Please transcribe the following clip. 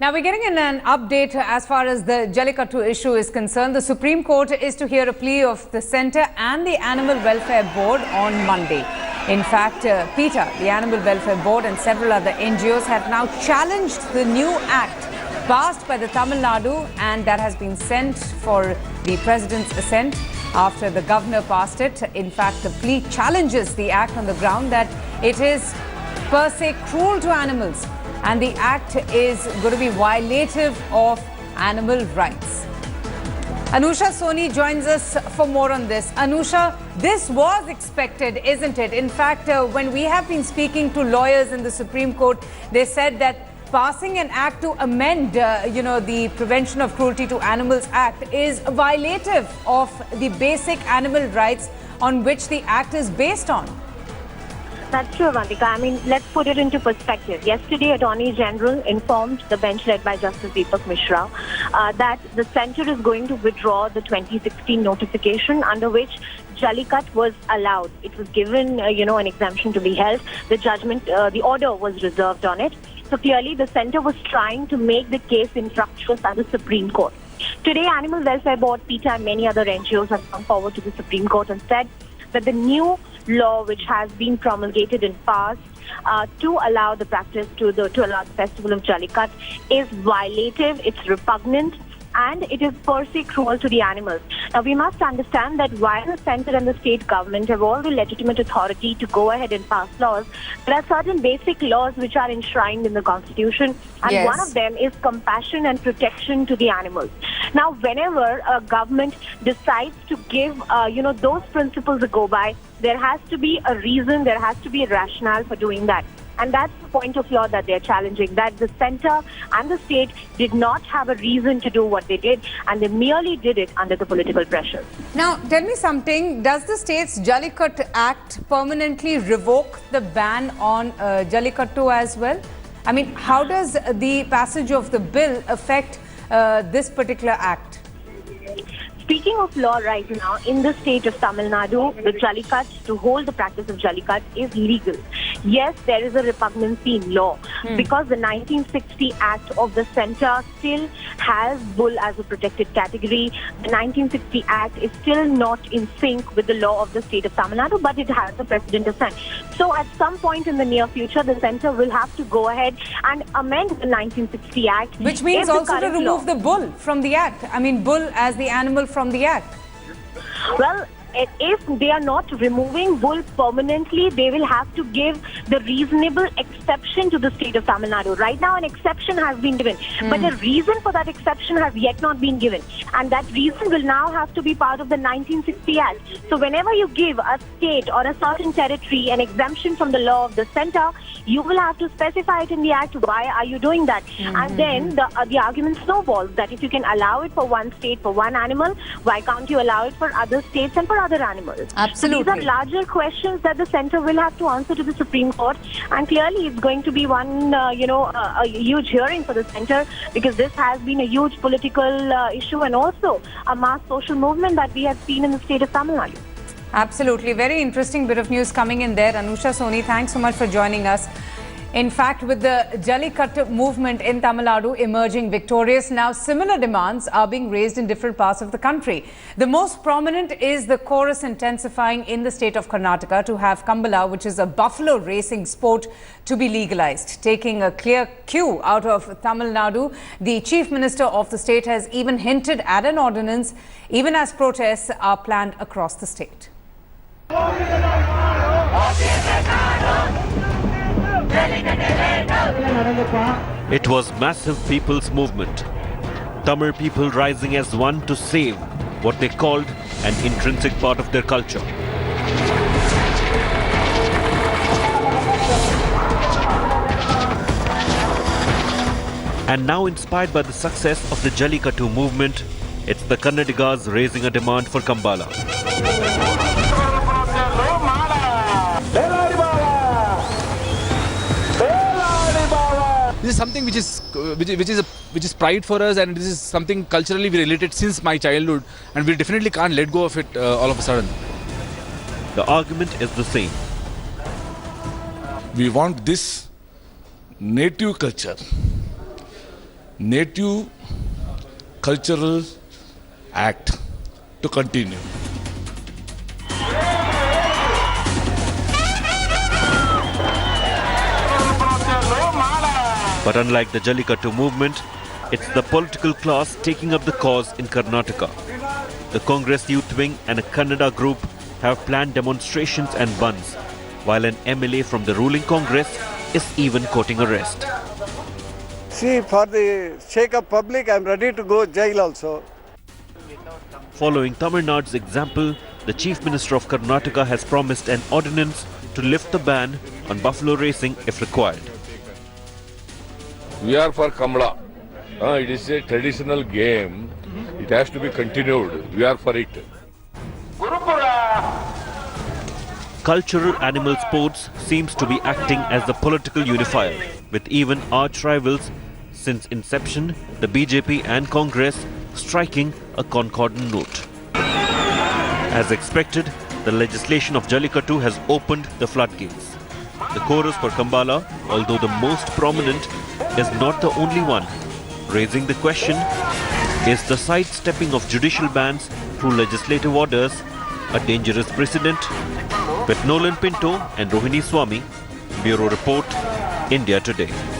Now we're getting an update as far as the Jallikattu issue is concerned. The Supreme Court is to hear a plea of the Centre and the Animal Welfare Board on Monday. In fact, PETA, the Animal Welfare Board and several other NGOs have now challenged the new act passed by the Tamil Nadu, and that has been sent for the President's assent after the Governor passed it. In fact, the plea challenges the act on the ground that it is per se cruel to animals, and the act is going to be violative of animal rights. Anusha Soni joins us for more on this. Anusha, this was expected, isn't it? In fact, when we have been speaking to lawyers in the Supreme Court, they said that passing an act to amend, the Prevention of Cruelty to Animals Act is violative of the basic animal rights on which the act is based on. That's true, Vandika. I mean, let's put it into perspective. Yesterday, Attorney General informed the bench led by Justice Deepak Mishra that the centre is going to withdraw the 2016 notification under which Jallikattu was allowed. It was given, an exemption to be held. The judgment, the order was reserved on it. So clearly, the centre was trying to make the case infructuous at the Supreme Court. Today, Animal Welfare Board, PETA and many other NGOs have come forward to the Supreme Court and said that the new law which has been promulgated and passed to allow the practice to allow the festival of Jallikattu is violative, it's repugnant, and it is per se cruel to the animals. Now, we must understand that while the centre and the state government have all the legitimate authority to go ahead and pass laws, there are certain basic laws which are enshrined in the Constitution, and one of them is compassion and protection to the animals. Now, whenever a government decides to give, those principles a go by, there has to be a reason, there has to be a rationale for doing that. And that's the point of law that they're challenging, that the centre and the state did not have a reason to do what they did, and they merely did it under the political pressure. Now, tell me something. Does the state's Jallikattu Act permanently revoke the ban on Jallikattu as well? I mean, how does the passage of the bill affect this particular act? Speaking of law right now, in the state of Tamil Nadu, the Jallikattu, to hold the practice of Jallikattu is legal. Yes, there is a repugnancy in law because the 1960 Act of the centre still has bull as a protected category. The 1960 Act is still not in sync with the law of the state of Tamil Nadu, but it has a precedent assent. So at some point in the near future, the centre will have to go ahead and amend the 1960 Act. Which means also to remove the bull from the Act. I mean, bull as the animal from the Act. Well, if they are not removing bull permanently, they will have to give the reasonable exception to the state of Tamil Nadu. Right now, an exception has been given, but the reason for that exception has yet not been given. And that reason will now have to be part of the 1960 Act. So whenever you give a state or a certain territory an exemption from the law of the centre, you will have to specify it in the Act. Why are you doing that? And then the argument snowballs that if you can allow it for one state, for one animal, why can't you allow it for other states and for other animals? Absolutely. So these are larger questions that the centre will have to answer to the Supreme Court, and clearly it's going to be one, a huge hearing for the centre, because this has been a huge political issue and also a mass social movement that we have seen in the state of Tamil Nadu. Absolutely. Very interesting bit of news coming in there. Anusha Soni, thanks so much for joining us. In fact, with the Jallikattu movement in Tamil Nadu emerging victorious, now similar demands are being raised in different parts of the country. The most prominent is the chorus intensifying in the state of Karnataka to have Kambala, which is a buffalo racing sport, to be legalized. Taking a clear cue out of Tamil Nadu, the Chief Minister of the state has even hinted at an ordinance, even as protests are planned across the state. It was massive people's movement. Tamil people rising as one to save what they called an intrinsic part of their culture. And now, inspired by the success of the Jallikattu movement, it's the Kannadigas raising a demand for Kambala. This is something which is pride for us, and this is something culturally we related since my childhood, and we definitely can't let go of it all of a sudden. The argument is the same. We want this native culture native cultural act to continue. But unlike the Jallikattu movement, it's the political class taking up the cause in Karnataka. The Congress Youth Wing and a Kannada group have planned demonstrations and buns, while an MLA from the ruling Congress is even courting arrest. See, for the sake of public, I am ready to go jail also. Following Tamil Nadu's example, the Chief Minister of Karnataka has promised an ordinance to lift the ban on buffalo racing if required. We are for Kamla. It is a traditional game. It has to be continued. We are for it. Cultural animal sports seems to be acting as the political unifier, with even arch rivals since inception, the BJP and Congress striking a concordant note. As expected, the legislation of Jallikattu has opened the floodgates. The chorus for Kambala, although the most prominent, is not the only one, raising the question, is the sidestepping of judicial bans through legislative orders a dangerous precedent? With Nolan Pinto and Rohini Swami, Bureau Report, India Today.